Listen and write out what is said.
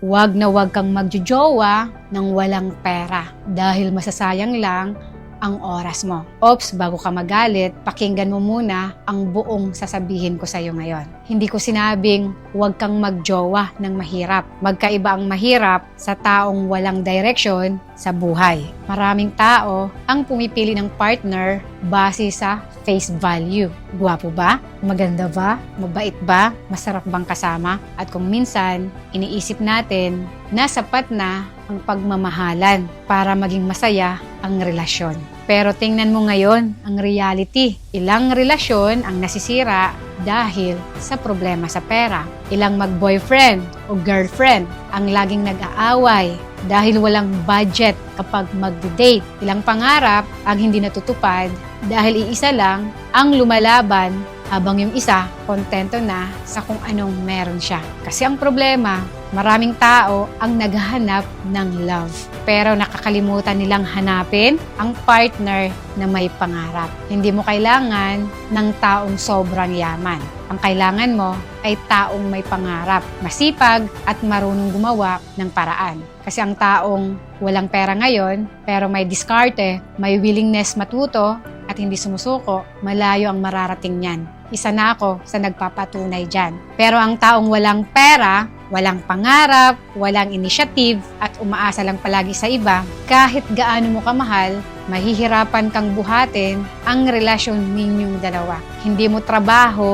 Huwag na huwag kang magjojowa ng walang pera dahil masasayang lang ang oras mo. Ops, bago ka magalit, pakinggan mo muna ang buong sasabihin ko sa iyo ngayon. Hindi ko sinabing huwag kang magjowa ng mahirap. Magkaiba ang mahirap sa taong walang direksyon sa buhay. Maraming tao ang pumipili ng partner base sa face value. Gwapo ba? Maganda ba? Mabait ba? Masarap bang kasama? At kung minsan, iniisip natin na sapat na ang pagmamahalan para maging masaya ang relasyon. Pero tingnan mo ngayon ang reality. Ilang relasyon ang nasisira dahil sa problema sa pera. Ilang mag-boyfriend o girlfriend ang laging nag-aaway dahil walang budget kapag mag-date. Ilang pangarap ang hindi natutupad dahil iisa lang ang lumalaban habang yung isa kontento na sa kung anong meron siya. Kasi ang problema, maraming tao ang naghahanap ng love. Pero nakakalimutan nilang hanapin ang partner na may pangarap. Hindi mo kailangan ng taong sobrang yaman. Ang kailangan mo ay taong may pangarap, masipag at marunong gumawa ng paraan. Kasi ang taong walang pera ngayon, pero may diskarte, may willingness matuto, at hindi sumusuko, malayo ang mararating niyan. Isa na ako sa nagpapatunay dyan. Pero ang taong walang pera, walang pangarap, walang initiative, at umaasa lang palagi sa iba, kahit gaano mo kamahal, mahihirapan kang buhatin ang relasyon ninyong dalawa. Hindi mo trabaho